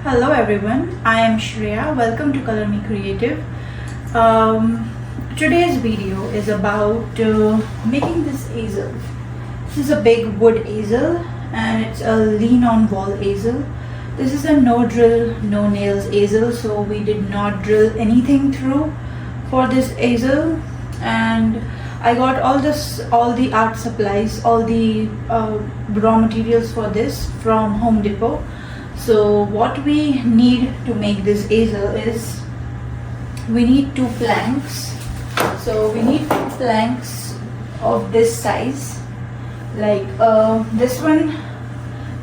Hello everyone, I am Shreya. Welcome to Color Me Creative. Today's video is about making this easel. This is a big wood easel and it's a lean on wall easel. This is a no drill, no nails easel, so we did not drill anything through for this easel. And I got all the art supplies, all the raw materials for this from Home Depot. So what we need to make this easel is we need 2 planks. So we need 2 planks of this size. Like this one,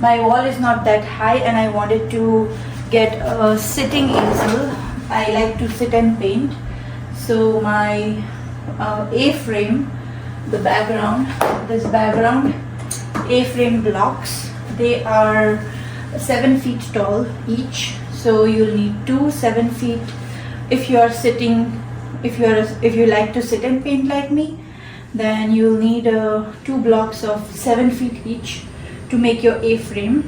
my wall is not that high and I wanted to get a sitting easel. I like to sit and paint. So my A-frame, the background, this background A-frame blocks, they are 7 feet tall each, so you'll need 2 7 feet. If you are sitting, if you like to sit and paint like me, then you'll need 2 blocks of 7 feet each to make your A-frame.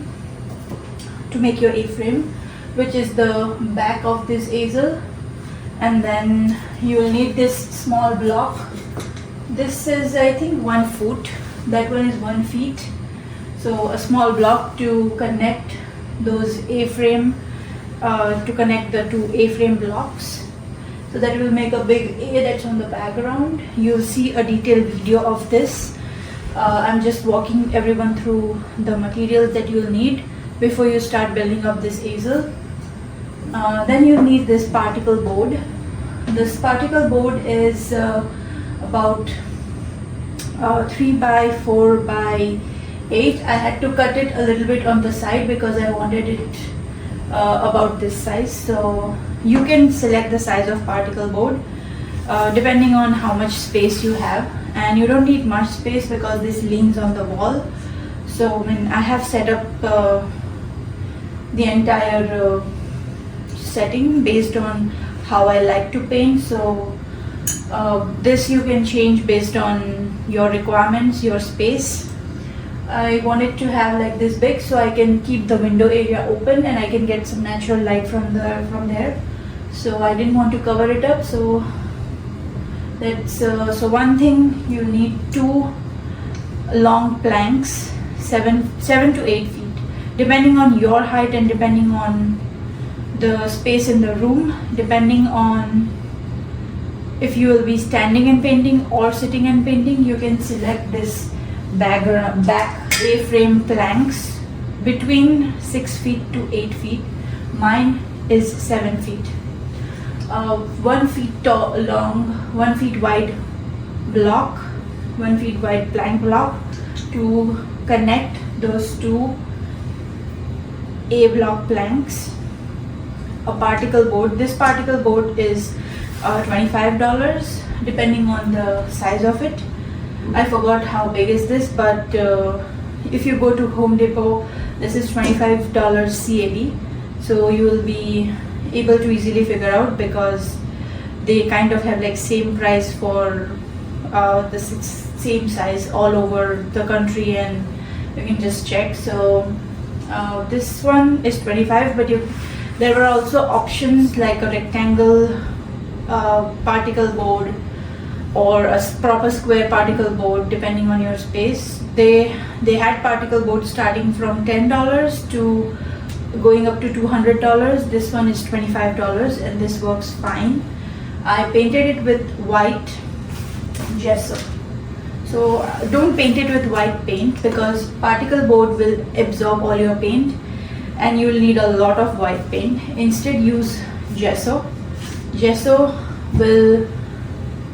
Which is the back of this easel, and then you'll need this small block. This is, I think, 1 foot. That one is 1 feet. So a small block to connect those A-frame, to connect the 2 A-frame blocks. So that will make a big A that's on the background. You'll see a detailed video of this. I'm just walking everyone through the materials that you'll need before you start building up this easel. Then you'll need this particle board. This particle board is about 3 by 4 by 8. I had to cut it a little bit on the side because I wanted it about this size. So you can select the size of particle board depending on how much space you have, and you don't need much space because this leans on the wall. So when I have set up the entire setting based on how I like to paint, so this you can change based on your requirements, your space. I want it to have like this big so I can keep the window area open and I can get some natural light from there. So I didn't want to cover it up. So that's so one thing, you need 2 long planks, 7 to 8 feet, depending on your height and depending on the space in the room, depending on if you will be standing and painting or sitting and painting. You can select this back A-frame planks between 6 feet to 8 feet. Mine is 7 feet. 1 feet tall, long, 1 feet wide block, 1 feet wide plank block to connect those 2 A block planks. A particle board. This particle board is $25 depending on the size of it. I forgot how big is this, but if you go to Home Depot, this is $25 CAD. So you will be able to easily figure out because they kind of have like same price for the same size all over the country, and you can just check. So this one is 25, but there were also options like a rectangle particle board or a proper square particle board depending on your space. They had particle boards starting from $10 to going up to $200. This one is $25 and this works fine. I painted it with white gesso. So don't paint it with white paint because particle board will absorb all your paint and you will need a lot of white paint. Instead use gesso. Gesso will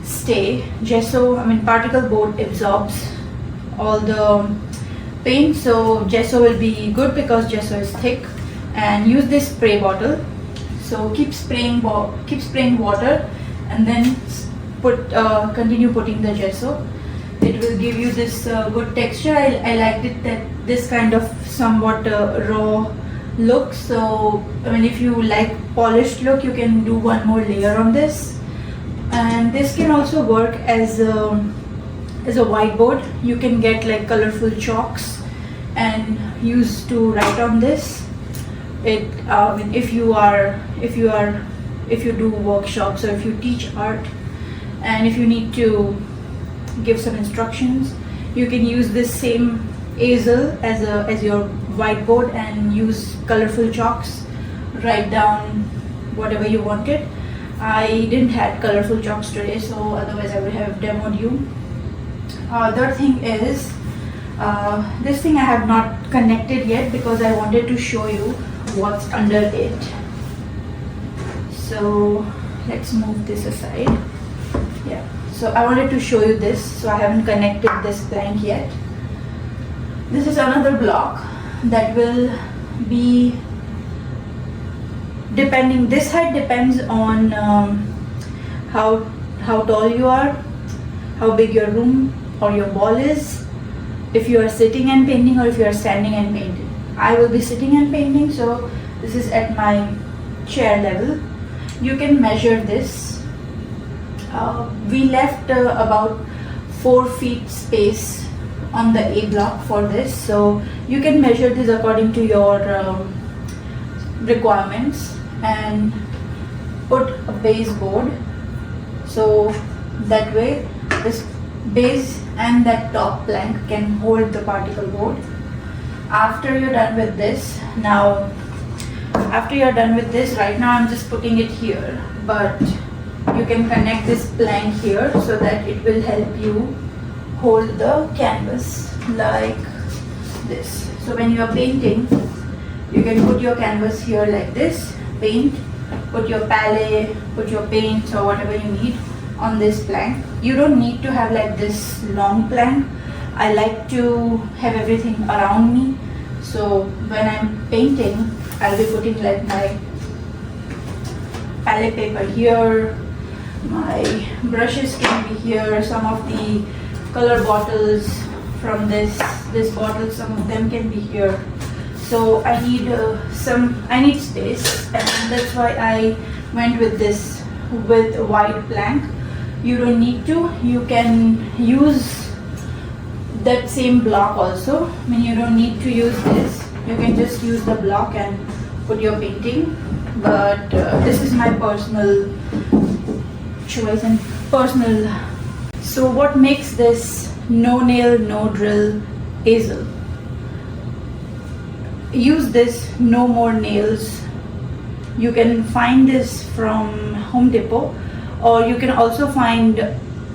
stay. Particle board absorbs all the paint, so gesso will be good because gesso is thick. And use this spray bottle. So keep spraying water and then continue putting the gesso. It will give you this good texture. I liked it that this kind of somewhat raw look. So if you like polished look, you can do one more layer on this. And this can also work as a whiteboard. You can get like colorful chalks and use to write on this. if you do workshops or if you teach art and if you need to give some instructions, you can use this same easel as your whiteboard and use colorful chalks, write down whatever you wanted. I didn't have colorful chalks today, so otherwise I would have demoed you. Third thing is, this thing I have not connected yet because I wanted to show you what's under it. So let's move this aside. Yeah, so I wanted to show you this, so I haven't connected this plank yet. This is another block that will be depending, this height depends on how tall you are, how big your room or your wall is, if you are sitting and painting or if you are standing and painting. I will be sitting and painting, so this is at my chair level. You can measure this. We left about 4 feet space on the A block for this, so you can measure this according to your requirements and put a base board, so that way this base and that top plank can hold the particle board. After you're done with this, right now I'm just putting it here, but you can connect this plank here so that it will help you hold the canvas like this. So when you are painting, you can put your canvas here like this, paint, put your palette, put your paints or whatever you need on this plank. You don't need to have like this long plank. I like to have everything around me, so when I'm painting, I'll be putting like my palette paper here, my brushes can be here, some of the color bottles from this bottle, some of them can be here. So I need space, and that's why I went with this with a wide plank. You don't need to, you can use that same block also. I mean, you don't need to use this, you can just use the block and put your painting, but this is my personal choice and personal. So what makes this no nail no drill easel? Use this no more nails. You can find this from Home Depot, or you can also find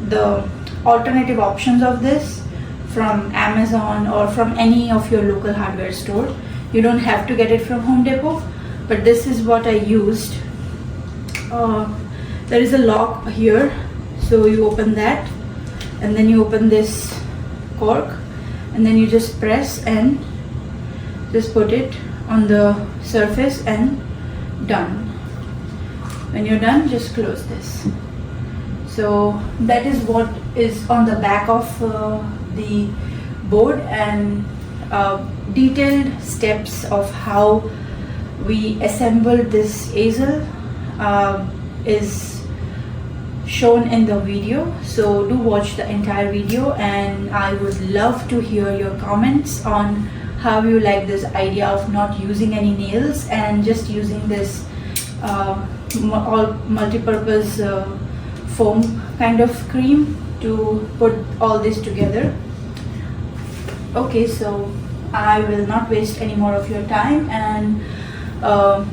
the alternative options of this from Amazon or from any of your local hardware store. You don't have to get it from Home Depot, but this is what I used. There is a lock here, so you open that and then you open this cork and then you just press and just put it on the surface and done. When you're done, just close this. So that is what is on the back of the board, and detailed steps of how we assemble this easel is shown in the video. So do watch the entire video, and I would love to hear your comments on how you like this idea of not using any nails and just using this all multi-purpose foam kind of cream to put all this together. Okay, so I will not waste any more of your time, and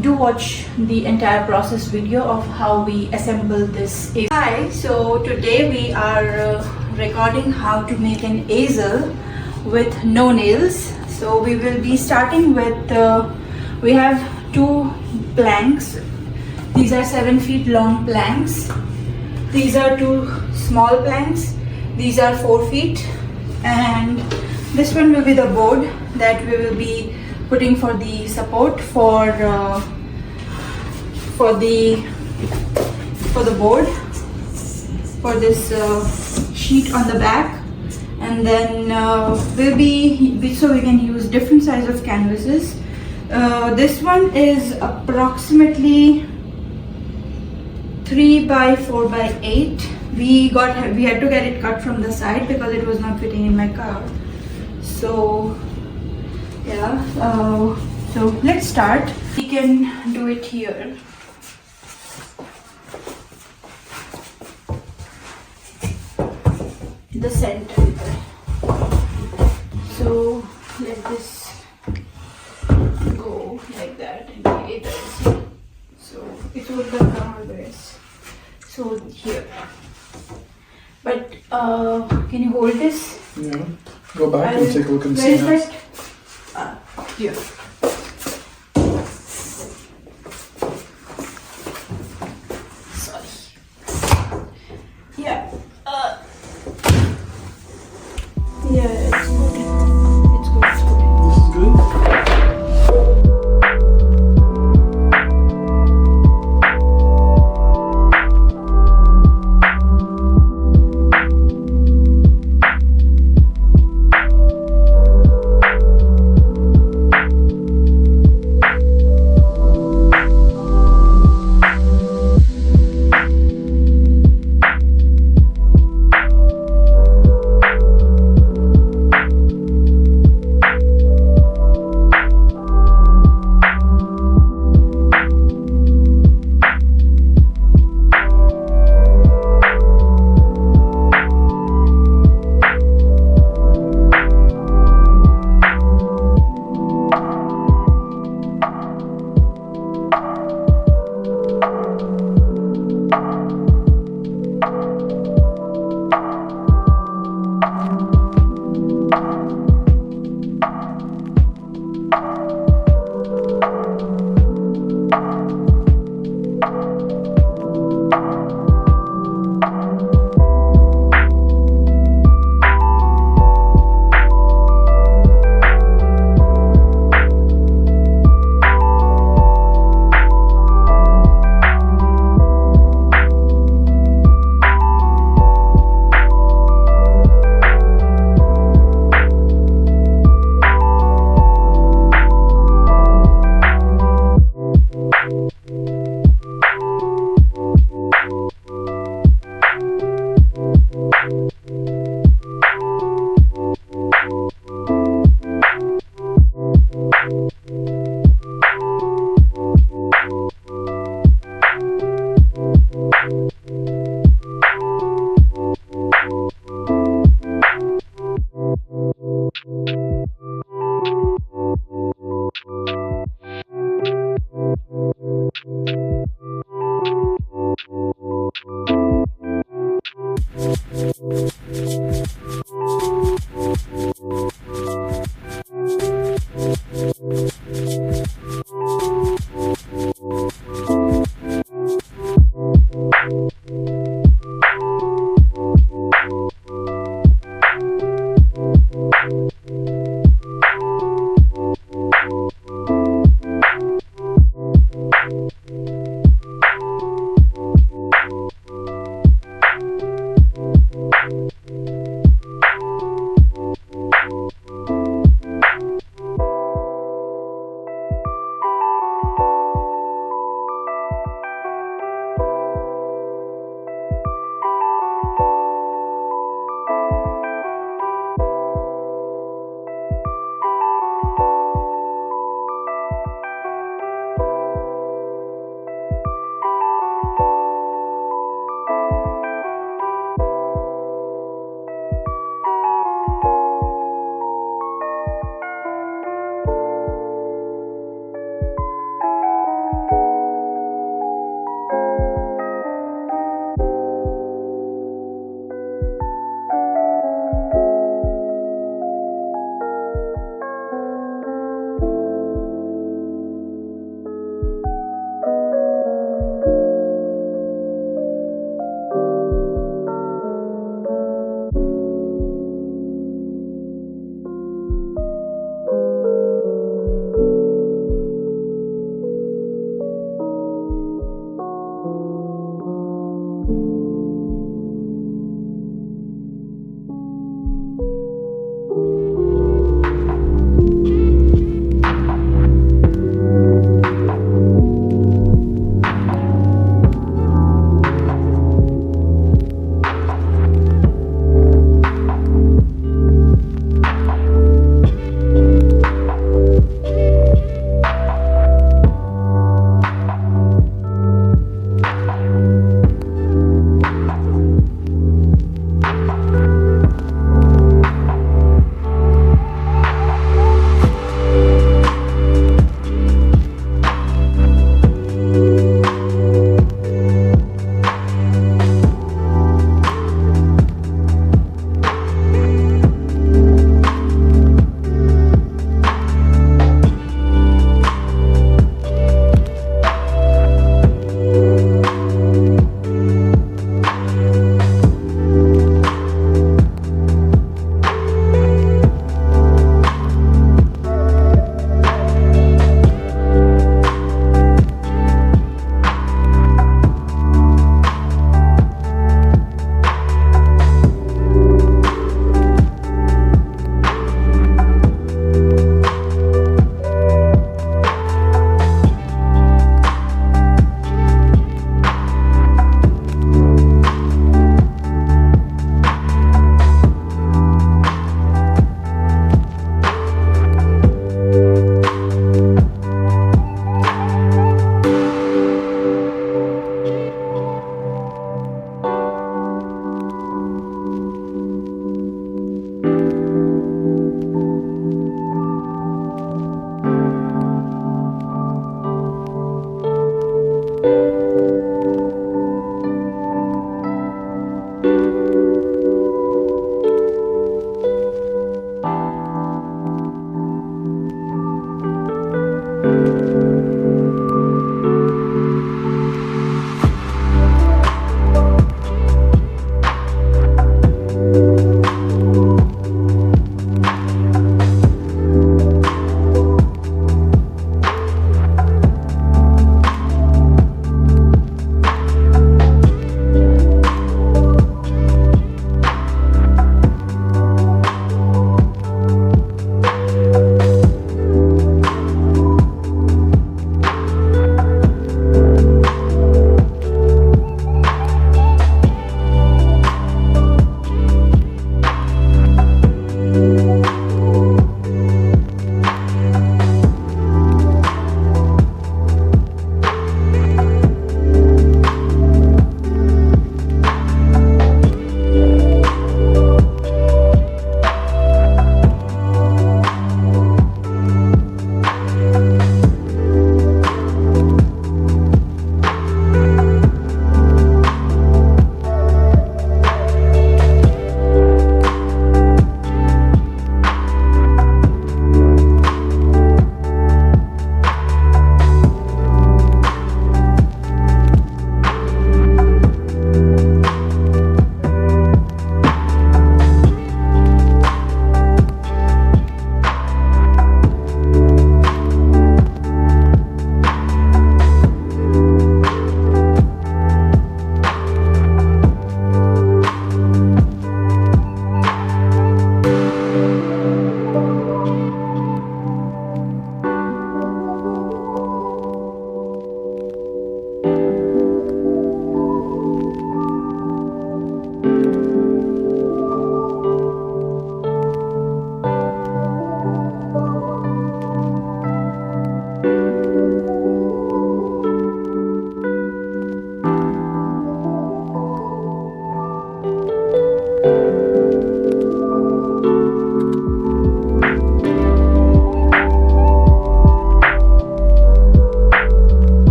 do watch the entire process video of how we assemble this easel. Hi, so today we are recording how to make an easel with no nails. So we will be starting with we have 2 planks. These are 7 feet long planks. These are 2 small planks. These are 4 feet, and this one will be the board that we will be putting for the support for the board, for this sheet on the back. And then so we can use different size of canvases. This one is approximately 3 by 4 by 8. We had to get it cut from the side because it was not fitting in my car. So yeah, So let's start. We can do it here. The center. So let this go like that and create this. So it will become always. So here. But can you hold this? Yeah. Go back and take a look and see. Where is that? Here. Sorry. Yeah. Yeah, it's good. It's good. It's good. This is good.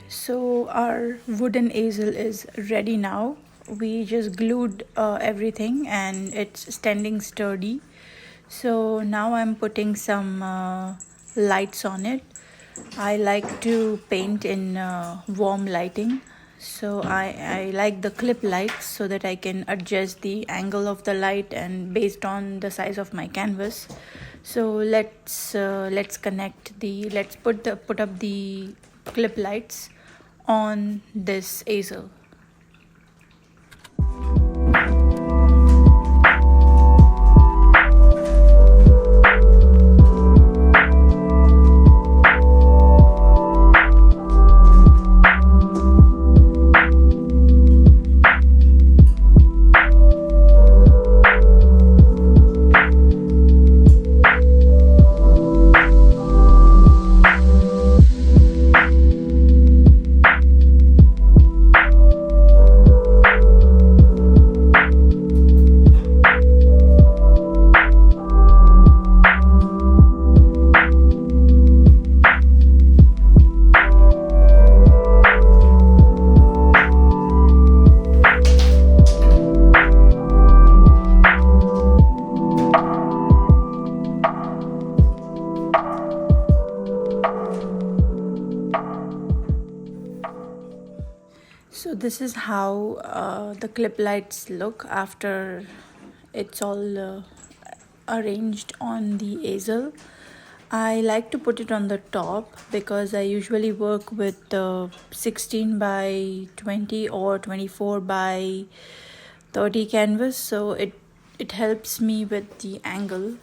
So our wooden easel is ready now. We just glued everything and it's standing sturdy. So now I'm putting some lights on it. I like to paint in warm lighting. So I like the clip lights so that I can adjust the angle of the light and based on the size of my canvas. So let's put up the clip lights on this easel. So this is how the clip lights look after it's all arranged on the easel. I like to put it on the top because I usually work with 16 by 20 or 24 by 30 canvas, so it helps me with the angle.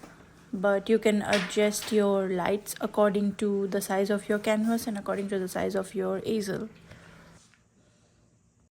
But you can adjust your lights according to the size of your canvas and according to the size of your easel.